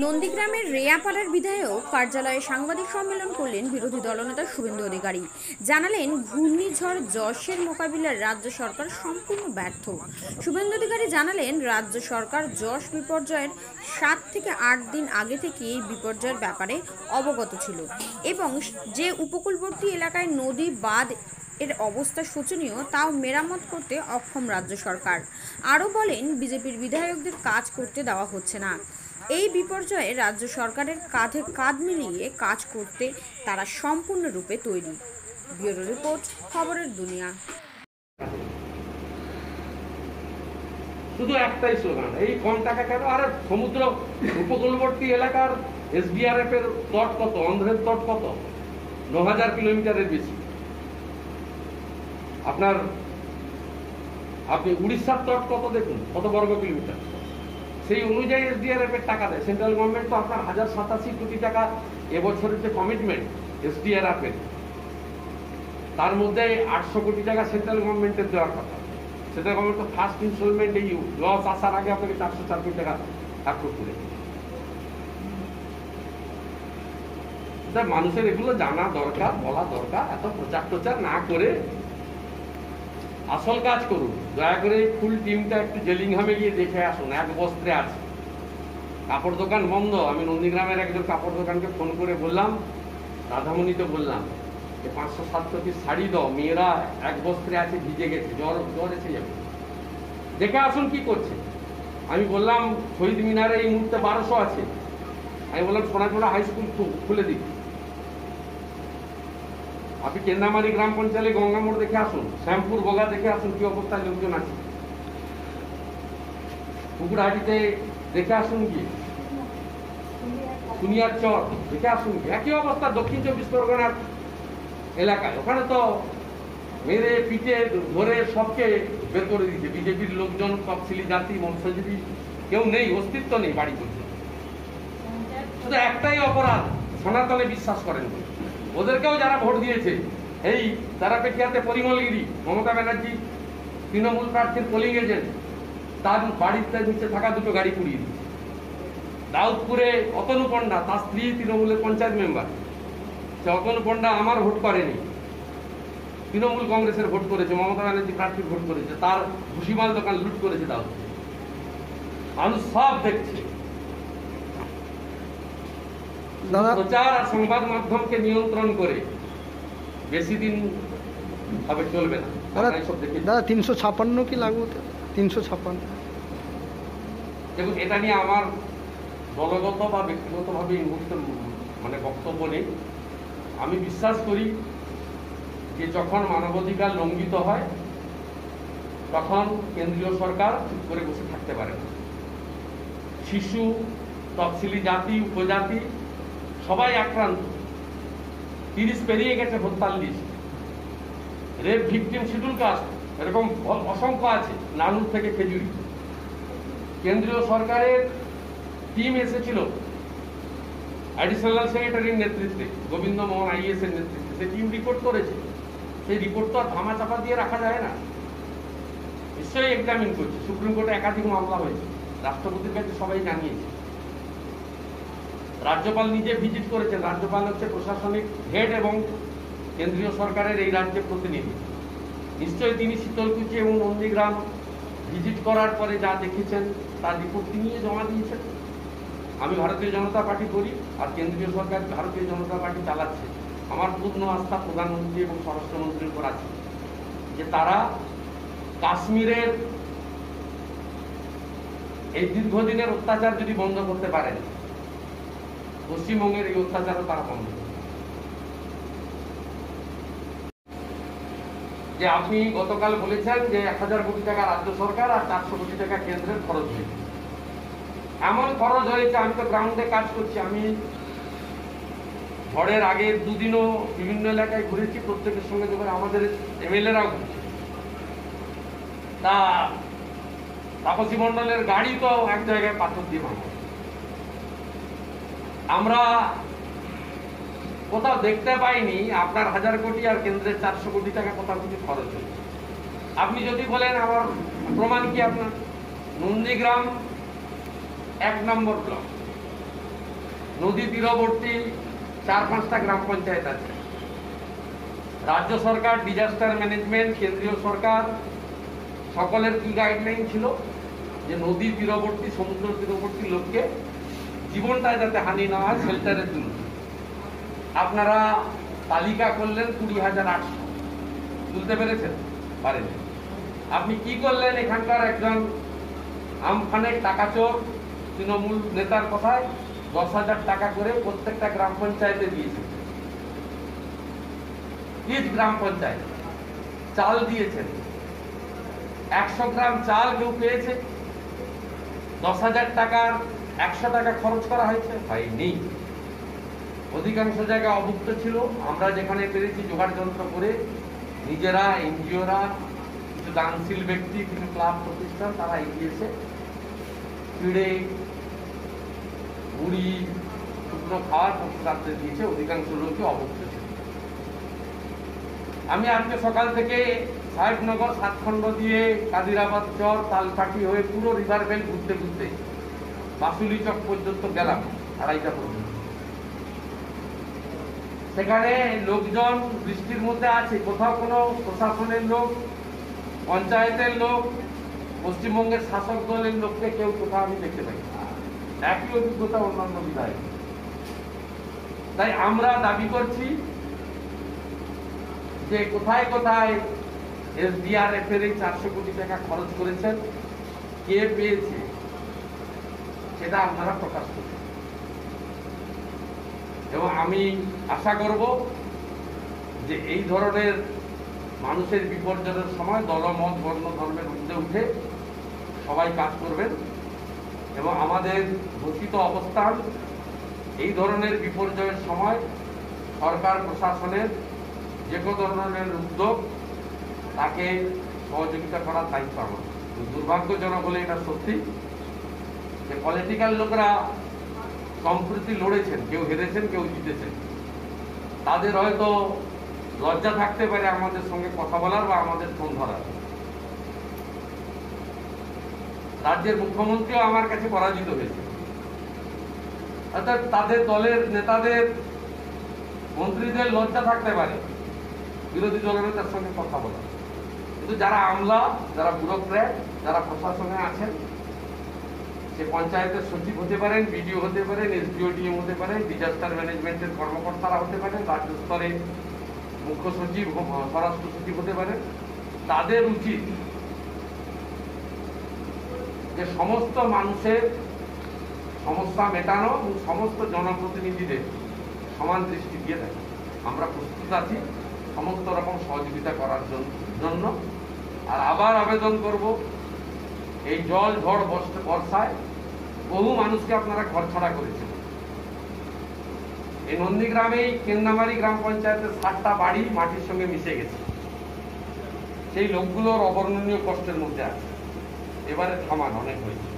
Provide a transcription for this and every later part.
নন্দীগ্রামের রেয়াপাড়ার বিধায়ক কার্যালয়ে সাংবাদিক সম্মেলন করলেন বিরোধী দলনেতা শুভেন্দু অধিকারী। জানালেন, ঘূর্ণিঝড় যশের মোকাবিলায় রাজ্য সরকার সম্পূর্ণ ব্যর্থ। শুভেন্দু অধিকারী জানালেন, রাজ্য সরকার যশ বিপর্যয়ের 7 থেকে 8 দিন আগে থেকে এই বিপর্যয়ের ব্যাপারে অবগত ছিল এবং যে উপকূলবর্তী এলাকায় নদী বাঁধ এর অবস্থা শোচনীয়, তাও মেরামত করতে অক্ষম রাজ্য সরকার। আরও বলেন, বিজেপির বিধায়কদের কাজ করতে দেওয়া হচ্ছে না। এই বিপর্যয়ে রাজ্য সরকারের কাঁধে কাঁধ মিলিয়ে কাজ করতে তারা সম্পূর্ণরূপে তৈরি। ব্যুরো রিপোর্ট, খবরের দুনিয়া। শুধু একটাই স্লোগান, এই কম টাকা কেন? আর সমুদ্র উপকূলবর্তী এলাকার এসডিআরএফ এর তট কত, অন্ধ্রের তট কত? 9000 কিলোমিটারের বেশি। আপনি উড়িষ্যার তট কত দেখুন, কত বর্গ কিলোমিটার। সেই অনুযায়ী এসডিআরএফ এর টাকা দেয় সেন্ট্রাল গভর্নমেন্ট। তো আপনার 1087 কোটি টাকা এবছরের যে কমিটমেন্ট এসডিআরএফ এর, তার মধ্যে 800 কোটি টাকা সেন্ট্রাল গভর্নমেন্টের দেওয়ার কথা। সেন্ট্রাল গভর্নমেন্ট তো ফার্স্ট ইনস্টলমেন্ট এই লস আসার আগে আপনাকে 404 কোটি টাকা অ্যাপ্রুভ করে। মানুষের এগুলো জানা দরকার, বলা দরকার। এত প্রচার না করে আসল কাজ করুন। দয়া করে ফুল টিমটা একটু জেলিংহামে গিয়ে দেখে আসুন। এক বস্ত্রে আছে, কাপড় দোকান বন্ধ। আমি নন্দীগ্রামের একজন কাপড় দোকানকে ফোন করে বললাম, রাধামণিতে বললাম যে 500-700 পিস শাড়ি দাও, মেয়েরা এক বস্ত্রে আছে, ভিজে গেছে, জ্বর এসে যাবে। দেখে আসুন কি করছে। আমি বললাম, শহীদ মিনারে এই মুহূর্তে 1200 আছে। আমি বললাম, সোনাচোড়া হাই স্কুল খুলে দিই। আপনি কেন্দ্রামারি গ্রাম পঞ্চায়েতে গঙ্গামোড় দেখে আসুন, শ্যামপুর বগা দেখে আসুন কি অবস্থায় লোকজন আছে। পুকুরহাটিতে দেখে আসুন গিয়ে, সুনিয়ার চর দেখে আসুন গিয়ে, একই অবস্থা দক্ষিণ 24 পরগনার এলাকায়। ওখানে তো মেরে পিঠে ধরে সবকে বের করে দিচ্ছে বিজেপির লোকজন। তফসিলি জাতি, মৎস্যজীবী কেউ নেই, অস্তিত্ব নেই বাড়ি করছে। শুধু একটাই অপরাধ, সনাতনে বিশ্বাস করেন। ওদেরকেও যারা ভোট দিয়েছে, এই তারা পেটিয়াতে পরিমলগিরি, মমতা ব্যানার্জি তৃণমূল প্রার্থীর পোলিং এজেন্ট, তার বাড়িতে নিচে থাকা দুটো গাড়ি পুড়িয়ে দিচ্ছে। দাউদপুরে অতনু পণ্ডা, তার স্ত্রী তৃণমূলের পঞ্চায়েত মেম্বার। সে অতনু পণ্ডা আমার ভোট করেনি, তৃণমূল কংগ্রেসের ভোট করেছে, মমতা ব্যানার্জি প্রার্থীর ভোট করেছে। তার ভুসিমাল দোকান লুট করেছে দাউদপুরে। মানুষ সব দেখছে। প্রচার আর সংবাদ মাধ্যমকে নিয়ন্ত্রণ করে বেশি দিন হবে চলবে না। দাদা 356 কি লাগবে? 356 দেখুন, এটা নিয়ে আমার দলগত বা ব্যক্তিগতভাবে এই মুহূর্তে বক্তব্য নেই। আমি বিশ্বাস করি যে যখন মানবাধিকার লঙ্ঘিত হয় তখন কেন্দ্রীয় সরকার চুপ করে বসে থাকতে পারে না। শিশু, তফসিলি জাতি, উপজাতি সবাই আক্রান্ত। 30 পেরিয়ে গেছে হত্যার list. Rape victim, schedule caste, এরকম অসংখ্য আছে, নানুর থেকে খেজুরি। কেন্দ্রীয় সরকারের টিম এসেছিল অ্যাডিশনাল সেক্রেটারির নেতৃত্বে, গোবিন্দ মোহন আইএস এর নেতৃত্বে। সেই টিম রিপোর্ট করেছে। সেই রিপোর্ট তো আর ধামা চাপা দিয়ে রাখা যায় না, নিশ্চয়ই এক্সামিন করছে। সুপ্রিম কোর্টে একাধিক মামলা হয়েছে, রাষ্ট্রপতির কাছে সবাই জানিয়েছে। রাজ্যপাল নিজে ভিজিট করেছেন। রাজ্যপাল হচ্ছে প্রশাসনিক হেড এবং কেন্দ্রীয় সরকারের এই রাজ্যের প্রতিনিধি। নিশ্চয়ই তিনি শীতলকুচি এবং নন্দীগ্রাম ভিজিট করার পরে যা দেখেছেন তার রিপোর্ট নিয়ে জমা দিয়েছেন। আমি ভারতীয় জনতা পার্টি করি, আর কেন্দ্রীয় সরকার ভারতীয় জনতা পার্টি চালাচ্ছে। আমার পূর্ণ আস্থা প্রধানমন্ত্রী এবং স্বরাষ্ট্রমন্ত্রীর উপর আছে যে তারা কাশ্মীরের এই দীর্ঘদিনের অত্যাচার যদি বন্ধ করতে পারেন, পশ্চিমবঙ্গের এই অত্যাচারও তারা বন্ধ করবে। যে আপনি গতকাল বলেছেন যে 1000 কোটি টাকা রাজ্য সরকার আর 400 কোটি টাকা কেন্দ্রের খরচ হয়েছে। এমন খরচ হয়েছে, আমি তো গ্রাউন্ডে কাজ করছি। আমি ঝড়ের আগের দুদিনও বিভিন্ন এলাকায় ঘুরেছি, প্রত্যেকের সঙ্গে যখন আমাদের এমএলএরাও ঘুরছে। তা তাপসী মণ্ডলের গাড়ি তো এক জায়গায় পাথর দিয়ে ভাঙা। আমরা কোথাও দেখতে পাইনি আপনার 1000 কোটি আর কেন্দ্রের 400 কোটি টাকা কোথাও কিছু খরচ হয়েছে। আপনি যদি বলেন আমার প্রমাণ কি, আপনার নন্দীগ্রাম 1 নম্বর ব্লক, নদী তীরবর্তী 4-5টা গ্রাম পঞ্চায়েত আছে। রাজ্য সরকার, ডিজাস্টার ম্যানেজমেন্ট, কেন্দ্রীয় সরকার সকলের কি গাইডলাইন ছিল যে নদী তীরবর্তী, সমুদ্র তীরবর্তী লোককে জীবনটা যাতে হানি না হয় শেল্টারের জন্য আপনারা তালিকা করলেন 20,800। তুলতে পেরেছেন? পারেন। আপনি কি করলেন? এখানকার একজন আমফানের টাকাচোর তৃণমূল নেতার কথায় 10,000 টাকা করে প্রত্যেকটা গ্রাম পঞ্চায়েতে দিয়েছেন। ইচ গ্রাম পঞ্চায়েত চাল দিয়েছেন। 100 গ্রাম চাল কেউ পেয়েছে? 10,000 টাকার 100 টাকা খরচ করা হয়েছে? হয়নি। অধিকাংশ জায়গা অভুক্ত ছিল। আমরা যেখানে পেরেছি জোগাড় যন্ত্র করে নিজেরা, এনজিওরা, কিছু দানশীল ব্যক্তি, কিছু ক্লাব প্রতিষ্ঠান তারা এগিয়েছে, পিড়ে, মুড়ি, শুকনো খাওয়ার প্রতিষ্ঠানদের দিয়েছে। অধিকাংশ লোকই অভুক্ত ছিল। আমি আজকে সকাল থেকে সাহেবনগর, সাতখণ্ড দিয়ে কাদিরাবাদ চর, তালপাটি হয়ে পুরো রিভার বেল ঘুরতে ঘুরতে বাসুলি চক পর্যন্ত গেলাম 2:30টা পর্যন্ত। সেখানে লোকজন বৃষ্টির মধ্যে আছে। কোথাও কোনো প্রশাসনের লোক, পঞ্চায়েতের লোক, পশ্চিমবঙ্গের শাসক দলের লোককে কেউ কোথাও আমি দেখতে পাই। একই অভিজ্ঞতা অন্যান্য বিধায়ক। তাই আমরা দাবি করছি যে কোথায় কোথায় SDRF এর এই 400 কোটি টাকা খরচ করেছেন, কে পেয়েছে সেটা আপনারা প্রকাশ করুন। এবং আমি আশা করব যে এই ধরনের মানুষের বিপর্যয়ের সময় দলমত, বর্ণ, ধর্মের ঊর্ধ্বে উঠে সবাই কাজ করবেন এবং আমাদের ঘোষিত অবস্থান এই ধরনের বিপর্যয়ের সময় সরকার প্রশাসনের যে কোনো ধরনের উদ্যোগ তাকে সহযোগিতা করার দায়িত্ব আমার। দুর্ভাগ্যজনক হলে এটা সত্যি যে পলিটিক্যাল লোকরা সম্প্রতি লড়েছেন, কেউ হেরেছেন, কেউ জিতেছেন। তাদের হয়তো লজ্জা থাকতে পারে আমাদের সঙ্গে কথা বলার বা আমাদের ফোন ধরার। রাজ্যের মুখ্যমন্ত্রীও আমার কাছে পরাজিত হয়েছে। অর্থাৎ তাদের দলের নেতাদের, মন্ত্রীদের লজ্জা থাকতে পারে বিরোধী দলনেতার সঙ্গে কথা বলা। কিন্তু যারা আমলা, যারা ব্যুরোক্র্যাট, যারা প্রশাসনে আছেন, সে পঞ্চায়েতের সচিব হতে পারেন, বিডিও হতে পারেন, SDO DM হতে পারেন, ডিজাস্টার ম্যানেজমেন্টের কর্মকর্তারা হতে পারেন, রাজ্য স্তরে মুখ্য সচিব, স্বরাষ্ট্র সচিব হতে পারেন। তাদের উচিত যে সমস্ত মানুষের সমস্যা মেটানো এবং সমস্ত জনপ্রতিনিধিদের সমান দৃষ্টি দিয়ে থাকে। আমরা প্রস্তুত আছি সমস্ত রকম সহযোগিতা করার জন্য। আর আবার আবেদন করব, এই জল, ঝড়, বর্ষায় বহু মানুষকে আপনারা ঘরছাড়া করেছেন। এই নন্দীগ্রামেই কেন্নামারি গ্রাম পঞ্চায়েতের 60টা বাড়ি মাটির সঙ্গে মিশে গেছে। সেই লোকগুলোর অবর্ণনীয় কষ্টের মধ্যে আছে। এবারে থামান অনেক হয়েছে।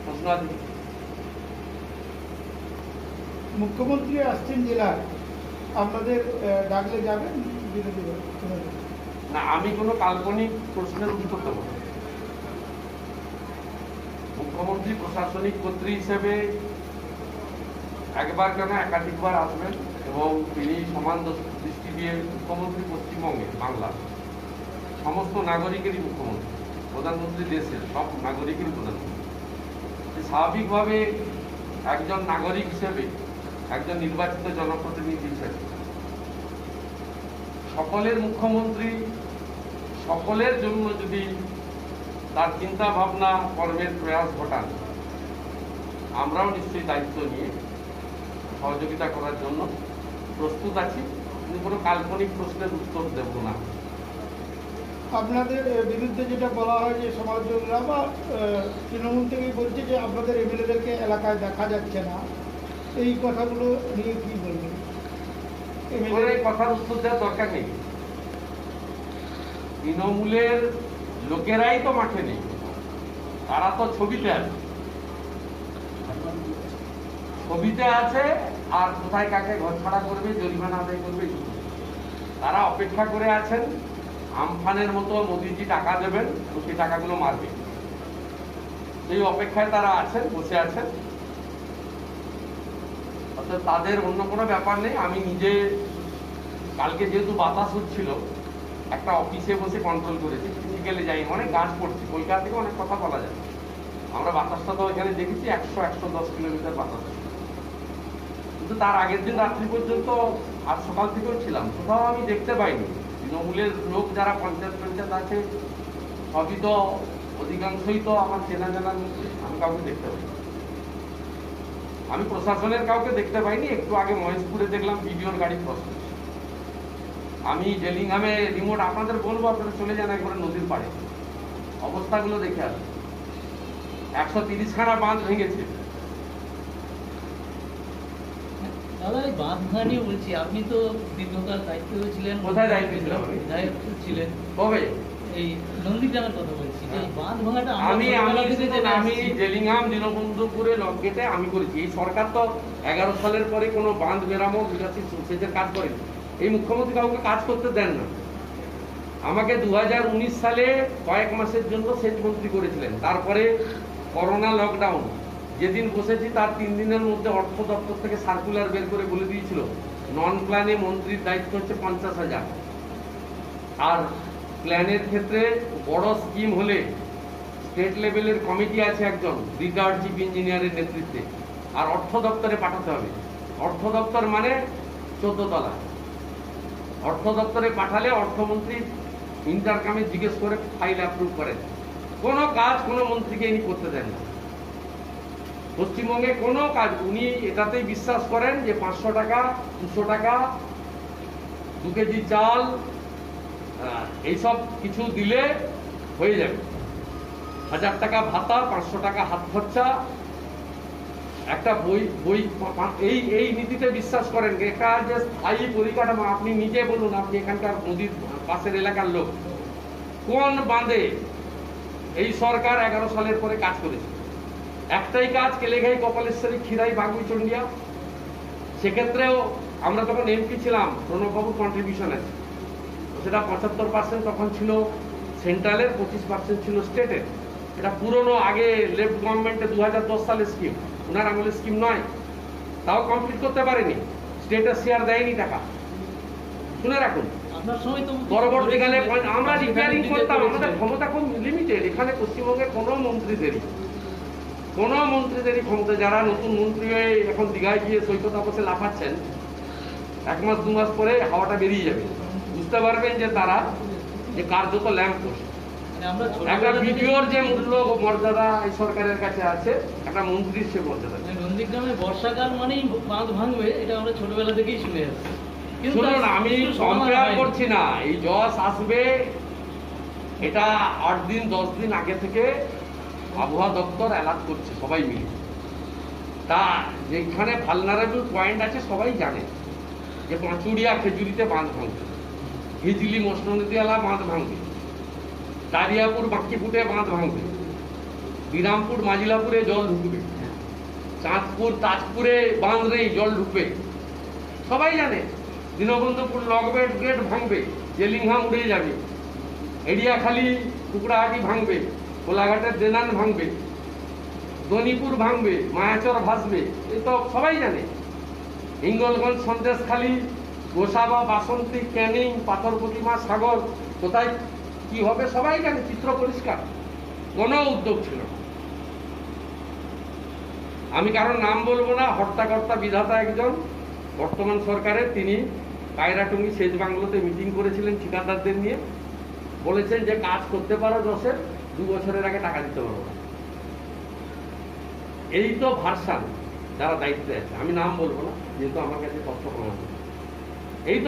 প্রশ্ন আছে? মুখ্যমন্ত্রী আসছেন জেলায়, আপনাদের ডাকলে যাবেন? বিরোধী দল না, আমি কোনো কাল্পনিক প্রশ্নের উত্তর দেব না। মুখ্যমন্ত্রী প্রশাসনিক কর্ত্রী হিসেবে একবার কেন একাধিকবার আসবেন এবং তিনি সমান দৃষ্টি দিয়ে মুখ্যমন্ত্রী পশ্চিমবঙ্গে, বাংলা সমস্ত নাগরিকেরই মুখ্যমন্ত্রী, প্রধানমন্ত্রী দেশের সব নাগরিকেরই প্রধানমন্ত্রী। স্বাভাবিকভাবে একজন নাগরিক হিসেবে, একজন নির্বাচিত জনপ্রতিনিধি হিসেবে সকলের মুখ্যমন্ত্রী সকলের জন্য যদি তার চিন্তা ভাবনা, কর্মের প্রয়াস ঘটান, আমরাও নিশ্চয়ই দায়িত্ব নিয়ে সহযোগিতা করার জন্য প্রস্তুত আছি। কিন্তু কোনো কাল্পনিক প্রশ্নের উত্তর দেব না। আপনাদের বিরুদ্ধে যেটা বলা হয় যে সমাজযোগীরা বা তৃণমূল থেকেই বলছে যে আপনাদের MLA-দেরকে এলাকায় দেখা যাচ্ছে না, এই কথাগুলো নিয়ে কি বলবেন? এই কথার উত্তর দেওয়ার দরকার নেই। তৃণমূলের লোকেরাই তো মাঠে নেই, তারা তো ছবিতে আছে। ছবিতে আছে আর কোথায় কাকে ঘরছাড়া করবে, জরিমানা আদায় করবে, তারা অপেক্ষা করে আছেন। আমফানের মতো মোদিজি টাকা দেবেন, সেই টাকাগুলো মারবে, সেই অপেক্ষায় তারা আছেন, বসে আছেন। অর্থাৎ তাদের অন্য কোনো ব্যাপার নেই। আমি নিজে কালকে যেহেতু বাতাস হচ্ছিল, একটা অফিসে বসে কন্ট্রোল করেছি, ফিজিক্যালি যাই, অনেক গাছ পড়ছে, কলকাতা থেকে অনেক কথা বলা যায়। আমরা বাতাসটা তো এখানে দেখেছি 100-110 কিলোমিটার বাতাস, কিন্তু তার আগের দিন রাত্রি পর্যন্ত আজ সকাল থেকেও ছিলাম, কোথাও আমি দেখতে পাইনি। তৃণমূলের লোক যারা পঞ্চায়েত আছে সবই তো, অধিকাংশই তো আমার চেনা জানার মধ্যে, আমি কাউকে দেখতে পাইনি। আমি প্রশাসনের কাউকে দেখতে পাইনি। একটু আগে মহেশপুরে দেখলাম ভিডিওর গাড়ি ক্রস করছে। আমি জেলিংহামে রিমোট আপনাদের বলবো, আপনারা চলে যান একবারে নদীর পাড়ে, অবস্থাগুলো দেখে আসুন। 130খানা বাঁধ ভেঙেছে। দাদা এই বাঁধ ভাঙা নিয়ে বলছি, আপনি তো দীর্ঘকাল দায়িত্ব ছিলেন। কোথায় দায়িত্ব ছিলাম আমি? দায়িত্ব ছিলেন কবে? এই নন্দীগ্রামের কথা বলছি, যে এই বাঁধ ভাঙাটা আমি জেলিংহাম দীনবন্ধুপুরে লকগেটে আমি করেছি। এই সরকার তো 11 সালের পরে কোনো বাঁধ মেরামত বিকাশী সেচের কাজ করেনি। এই মুখ্যমন্ত্রী কাউকে কাজ করতে দেন না। আমাকে 2019 সালে কয়েক মাসের জন্য সেচ মন্ত্রী করেছিলেন। তারপরে করোনা লকডাউন, যেদিন বসেছি তার 3 দিনের মধ্যে অর্থ দপ্তর থেকে সার্কুলার বের করে বলে দিয়েছিল নন প্ল্যানে মন্ত্রীর দায়িত্ব হচ্ছে 50,000, আর প্ল্যানের ক্ষেত্রে বড় স্কিম হলে স্টেট লেভেলের কমিটি আছে একজন রিটায়ার্ড চিফ ইঞ্জিনিয়ারের নেতৃত্বে, আর অর্থ দপ্তরে পাঠাতে হবে। অর্থ দপ্তর মানে 14 তলা। অর্থ দপ্তরে পাঠালে অর্থমন্ত্রী ইন্টারকামে জিজ্ঞেস করে ফাইল অ্যাপ্রুভ করেন। কোনো কাজ কোনো মন্ত্রীকে ইনি করতে দেন না। পশ্চিমবঙ্গে কোনো কাজ উনি এটাতেই বিশ্বাস করেন যে 500 টাকা, 200 টাকা, 2 কেজি চাল, এইসব কিছু দিলে হয়ে যাবে। 1000 টাকা ভাতা, 500 টাকা হাত খরচা, একটা বই এই নীতিতে বিশ্বাস করেন। এটা যে স্থায়ী পরিকাঠামো, আপনি নিজে বলুন, আপনি এখানকার নদীর পাশের এলাকার লোক, কোন বাঁধে এই সরকার 11 সালের পরে কাজ করেছে? একটাই কাজ, কেলেঘাই, কপালেশ্বরী, খিরাই, বাগুই, চন্ডিয়া। সেক্ষেত্রেও আমরা তখন এমপি ছিলাম, প্রণববাবুর কন্ট্রিবিউশন আছে, সেটা 75% তখন ছিল সেন্ট্রালের, 25% ছিল স্টেটের। এটা পুরনো, আগে লেফট গভর্নমেন্টে 2010 সালের স্কিম, ওনার আমলের স্কিম নয়। তাও কমপ্লিট করতে পারেনি, স্টেটের শেয়ার দেয়নি টাকা। শুনে রাখুন, আপনার সময় তো পরবর্তীকালে আমরা রিপেয়ারিং করতাম, আমাদের ক্ষমতা খুব লিমিটেড। এখানে পশ্চিমবঙ্গে কোনো মন্ত্রীদেরই ক্ষমতা, যারা নতুন মন্ত্রী হয়ে এখন দীঘায় গিয়ে সৈকত আবাসে লাফাচ্ছেন, 1 মাস 2 মাস পরে হাওয়াটা বেরিয়ে যাবে, বুঝতে পারবেন যে তারা যে কার্যত ল্যাম্প পোস্ট। একটা ভিডিওর যে মূল্য মর্যাদা এই সরকারের কাছে আছে, একটা মন্ত্রীর সে মর্যাদা। নন্দীগ্রামে বর্ষাকাল মানেই বাঁধ ভাঙবে, এটা আমরা ছোটবেলা থেকেই শুনে যাচ্ছি। শুনুন, আমি কম্পেয়ার করছি না, এই জস আসবে এটা 8 দিন 10 দিন আগে থেকে আবহাওয়া দপ্তর অ্যালার্ট করছে সবাই মিলে। তা যেখানে ভালনারেবল পয়েন্ট আছে সবাই জানে যে পাঁচুড়িয়া খেজুরিতে বাঁধ ভাঙবে, হিজলি মসনদীওয়ালা বাঁধ ভাঙবে, দারিয়াপুর বাঁকিপুটে বাঁধ ভাঙবে, বিরামপুর মাজিলাপুরে জল ঢুকবে, চাঁদপুর তাজপুরে বাঁধ নেই, জল ঢুকবে, সবাই জানে। দীনবন্ধুপুর লকগেট গেট ভাঙবে, জেলিংহাম উড়ে যাবে, এড়িয়াখালি কুকড়াহাটি ভাঙবে, কোলাঘাটের দেনান ভাঙবে, দনিপুর ভাঙবে, মায়াচর ভাসবে, এই তো সবাই জানে। হিঙ্গলগঞ্জ, সন্দেশখালী, গোসাবা, বাসন্তী, ক্যানিং, পাথর প্রতিমা, সাগর, কোথায় কি হবে সবাই জানে, চিত্র পরিষ্কার। কোনো উদ্যোগ ছিল না। আমি কারোর নাম বলবো না, হর্তাকর্তা বিধাতা একজন বর্তমান সরকারের, তিনি কায়রাটুঙ্গি সেচ বাংলোতে মিটিং করেছিলেন ঠিকাদারদের নিয়ে, বলেছেন যে কাজ করতে পারো 2 বছরের আগে টাকা দিতে পারবো না। এই তো ভার্সান যারা দায়িত্বে আছে, আমি নাম বলবো না যেহেতু আমার কাছে তথ্য প্রমাণ। এই তো